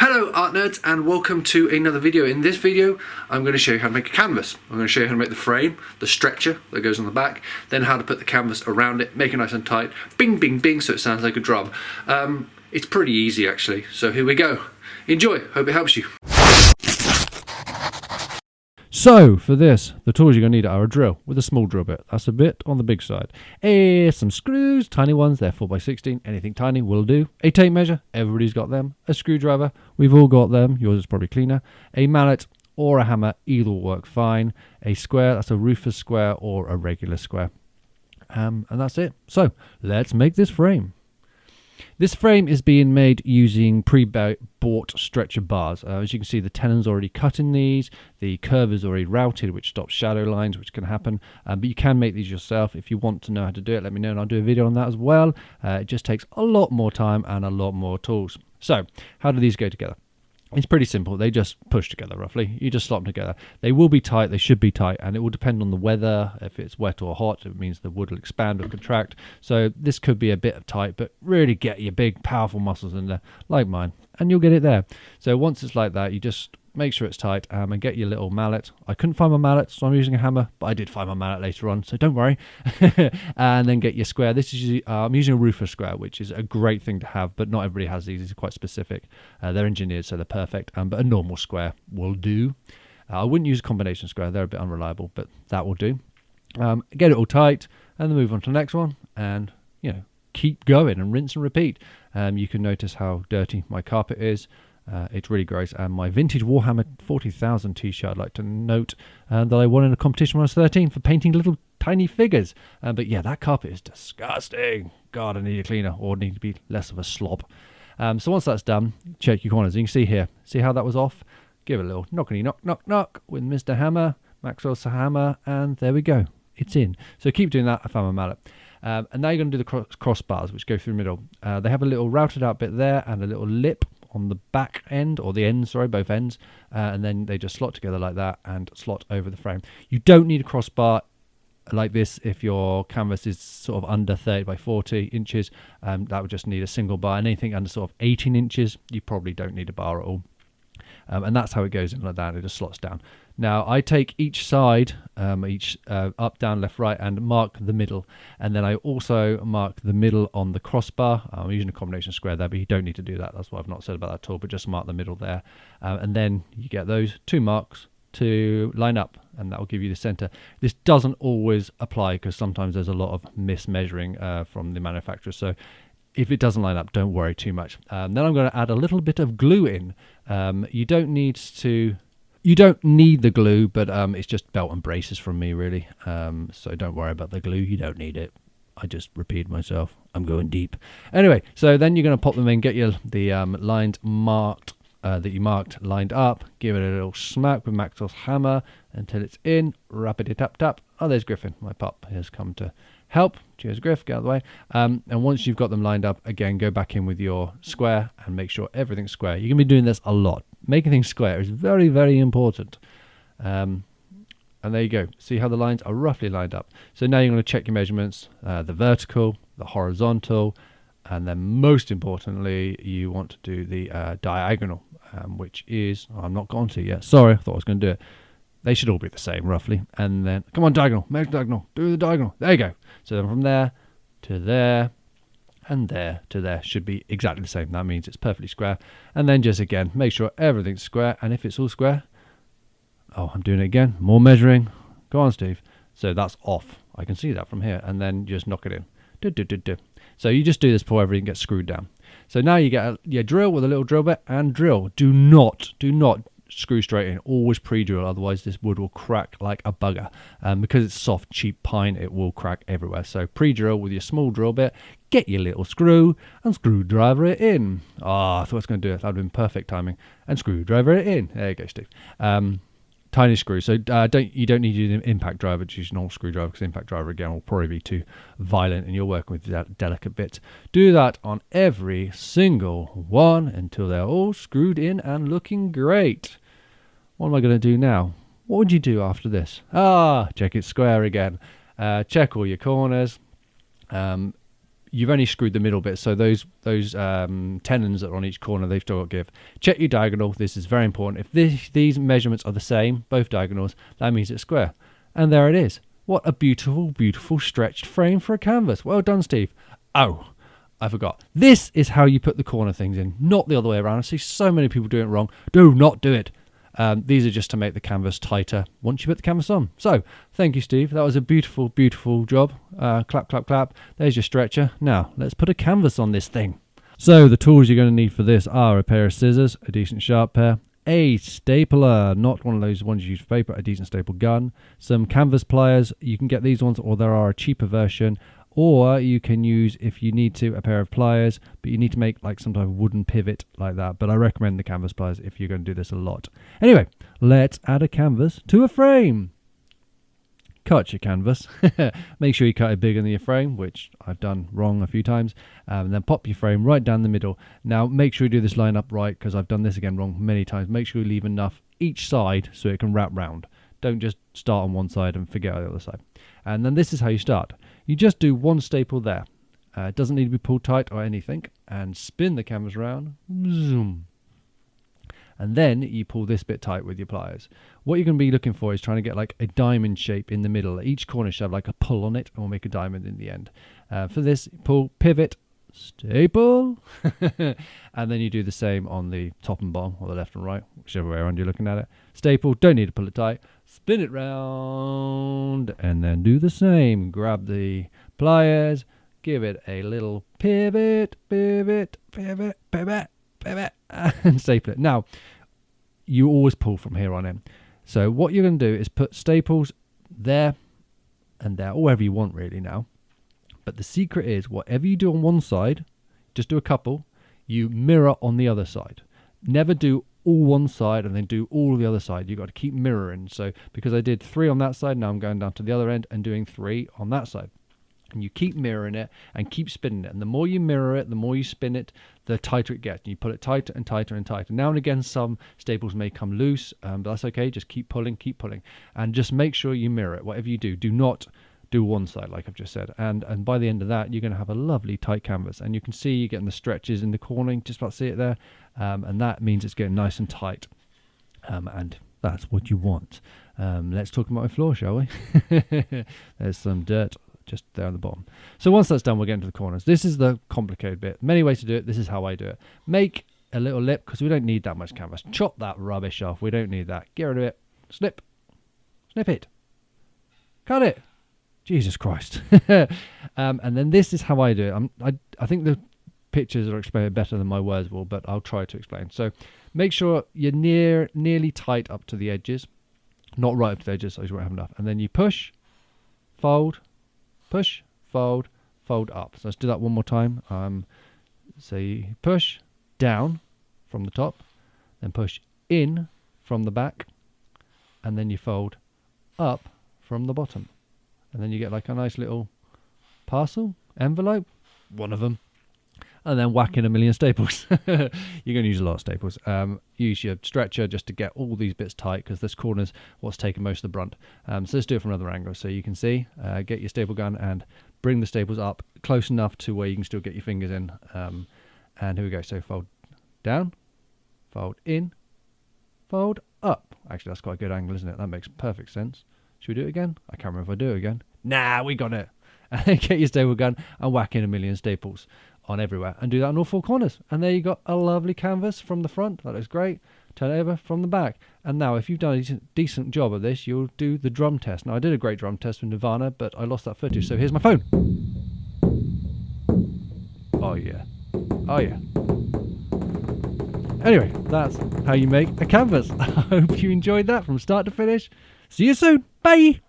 Hello art nerds and welcome to another video. In this video I'm going to show you how to make a canvas. I'm going to show you how to make the frame, the stretcher that goes on the back, then how to put the canvas around it, make it nice and tight, bing bing bing so it sounds like a drum. It's pretty easy actually, so here we go. Enjoy, hope it helps you. So for this, the tools you're going to need are a drill with a small drill bit. That's a bit on the big side. Some screws, tiny ones, they're 4x16, anything tiny will do. A tape measure, everybody's got them. A screwdriver, we've all got them, yours is probably cleaner. A mallet or a hammer, either will work fine. A square, that's a Rufus square or a regular square. And that's it. So let's make this frame. This frame is being made using pre-bought stretcher bars. As you can see, the tenon's already cut in these. The curve is already routed, which stops shadow lines, which can happen. But you can make these yourself. If you want to know how to do it, let me know and I'll do a video on that as well. It just takes a lot more time and a lot more tools. So how do these go together? It's pretty simple. They just push together roughly. You just slot them together. They will be tight. They should be tight, and it will depend on the weather. If it's wet or hot, it means the wood will expand or contract. So this could be a bit of tight, but really get your big, powerful muscles in there, like mine, and you'll get it there. So once it's like that, you just make sure it's tight and get your little mallet. I couldn't find my mallet, so I'm using a hammer, but I did find my mallet later on, so don't worry. And then get your square. This is I'm using a Rufus square, which is a great thing to have, but not everybody has these. These are quite specific. They're engineered, so they're perfect, but a normal square will do. I wouldn't use a combination square. They're a bit unreliable, but that will do. Get it all tight, and then move on to the next one, and keep going and rinse and repeat. You can notice how dirty my carpet is. It's really gross, and my vintage Warhammer 40,000 t-shirt, I'd like to note that I won in a competition when I was 13 for painting little tiny figures. But yeah, that carpet is disgusting. God, I need a cleaner, or need to be less of a slob. So once that's done, check your corners. You can see here, see how that was off? Give it a little knockety knock knock knock with Mr. Hammer, Maxwell's hammer, and there we go. It's in. So keep doing that. I found my mallet. And now you're going to do the crossbars, which go through the middle. They have a little routed out bit there and a little lip on the back end, or the ends, sorry, both ends, and then they just slot together like that and slot over the frame. You don't need a crossbar like this if your canvas is sort of under 30 by 40 inches. That would just need a single bar, and anything under sort of 18 inches, you probably don't need a bar at all. And that's how it goes in like that. It just slots down. Now I take each side, up, down, left, right, and mark the middle. And then I also mark the middle on the crossbar. I'm using a combination square there, but you don't need to do that. That's what I've not said about that at all, but just mark the middle there. And then you get those two marks to line up, and that will give you the center. This doesn't always apply because sometimes there's a lot of mismeasuring from the manufacturer. So if it doesn't line up, don't worry too much. Then I'm going to add a little bit of glue in. You don't need the glue, but it's just belt and braces from me, really. So don't worry about the glue. You don't need it. I just repeated myself. I'm going deep. Anyway, so then you're going to pop them in, get the lines marked that you marked lined up. Give it a little smack with Maxwell's hammer until it's in. Rappity tap tap. Oh, there's Griffin. My pup has come to help. Cheers, Griff. Get out of the way. And once you've got them lined up, again, go back in with your square and make sure everything's square. You're going to be doing this a lot. Making things square is very, very important. And there you go. See how the lines are roughly lined up. So now you're going to check your measurements, the vertical, the horizontal, and then most importantly, you want to do the diagonal, which is, I'm not gone to yet. Sorry, I thought I was going to do it. They should all be the same, roughly. And then, come on, diagonal, make diagonal, do the diagonal. There you go. So then from there to there and there to there should be exactly the same. That means it's perfectly square. And then just again, make sure everything's square. And if it's all square, oh, I'm doing it again. More measuring. Go on, Steve. So that's off. I can see that from here. And then just knock it in. So you just do this before everything gets screwed down. So now you get your drill with a little drill bit and drill. Do not screw straight in. Always pre-drill, otherwise this wood will crack like a bugger. Because it's soft, cheap pine, it will crack everywhere. So pre-drill with your small drill bit, get your little screw and screwdriver it in. Oh, I thought I was going to do it. That would have been perfect timing. And screwdriver it in. There you go, Steve. Tiny screw. So you don't need an impact driver, just use an old screwdriver, because the impact driver again will probably be too violent and you're working with that delicate bit. Do that on every single one until they're all screwed in and looking great. What am I going to do now? What would you do after this? Check it square again. Check all your corners. you've only screwed the middle bit, so those tenons that are on each corner, they've still got to give. Check your diagonal. This is very important. If these measurements are the same, both diagonals, that means it's square. And there it is. What a beautiful, beautiful stretched frame for a canvas. Well done, Steve. Oh, I forgot. This is how you put the corner things in, not the other way around. I see so many people doing it wrong. Do not do it. These are just to make the canvas tighter once you put the canvas on. So, thank you, Steve. That was a beautiful, beautiful job. Clap, clap, clap. There's your stretcher. Now, let's put a canvas on this thing. So, the tools you're going to need for this are a pair of scissors, a decent sharp pair, a stapler, not one of those ones you use for paper, a decent staple gun, some canvas pliers. You can get these ones, or there are a cheaper version. Or you can use, if you need to, a pair of pliers, but you need to make like some type of wooden pivot like that. But I recommend the canvas pliers if you're going to do this a lot. Anyway, let's add a canvas to a frame. Cut your canvas. Make sure you cut it bigger than your frame, which I've done wrong a few times. And then pop your frame right down the middle. Now, make sure you do this line up right, because I've done this again wrong many times. Make sure you leave enough each side so it can wrap round. Don't just start on one side and forget the other side. And then this is how you start. You just do one staple there. It doesn't need to be pulled tight or anything. And spin the canvas round. Zoom. And then you pull this bit tight with your pliers. What you're going to be looking for is trying to get like a diamond shape in the middle. Each corner should have like a pull on it, and we'll make a diamond in the end. For this, pull, pivot, staple. And then you do the same on the top and bottom, or the left and right, whichever way around you're looking at it. Staple, don't need to pull it tight. Spin it round, and then do the same. Grab the pliers, give it a little pivot, pivot, pivot, pivot, pivot, and staple it. Now, you always pull from here on in. So what you're going to do is put staples there and there, or wherever you want really now. But the secret is, whatever you do on one side, just do a couple, you mirror on the other side. Never do all one side and then do all the other side. You've got to keep mirroring. So because I did 3 on that side, now I'm going down to the other end and doing 3 on that side. And you keep mirroring it and keep spinning it. And the more you mirror it, the more you spin it, the tighter it gets. And you pull it tighter and tighter and tighter. Now and again, some staples may come loose, but that's okay. Just keep pulling, and just make sure you mirror it. Whatever you do, do not do one side, like I've just said. And by the end of that, you're going to have a lovely tight canvas. And you can see you're getting the stretches in the corner. You just about see it there. And that means it's getting nice and tight. And that's what you want. Let's talk about my floor, shall we? There's some dirt just there on the bottom. So once that's done, we'll get into the corners. This is the complicated bit. Many ways to do it. This is how I do it. Make a little lip, because we don't need that much canvas. Chop that rubbish off. We don't need that. Get rid of it. Snip it, cut it. Jesus Christ. And then this is how I do it. I think the pictures are explained better than my words will, but I'll try to explain. So make sure you're nearly tight up to the edges, not right up to the edges, so you won't have enough. And then you push, fold, push, fold, fold up. So let's do that one more time. So you push down from the top, then push in from the back, and then you fold up from the bottom. And then you get like a nice little parcel, envelope, one of them. And then whack in a million staples. You're going to use a lot of staples. Use your stretcher just to get all these bits tight, because this corner's what's taking most of the brunt. So let's do it from another angle. So you can see, get your staple gun and bring the staples up close enough to where you can still get your fingers in. And here we go. So fold down, fold in, fold up. Actually, that's quite a good angle, isn't it? That makes perfect sense. Should we do it again? I can't remember if I do it again. Nah, we got it. Get your staple gun and whack in a million staples on everywhere, and do that on all 4 corners. And there you got a lovely canvas from the front. That looks great. Turn it over from the back. And now, if you've done a decent job of this, you'll do the drum test. Now, I did a great drum test with Nirvana, but I lost that footage, so here's my phone. Oh yeah. Oh yeah. Anyway, that's how you make a canvas. I hope you enjoyed that from start to finish. See you soon. Bye.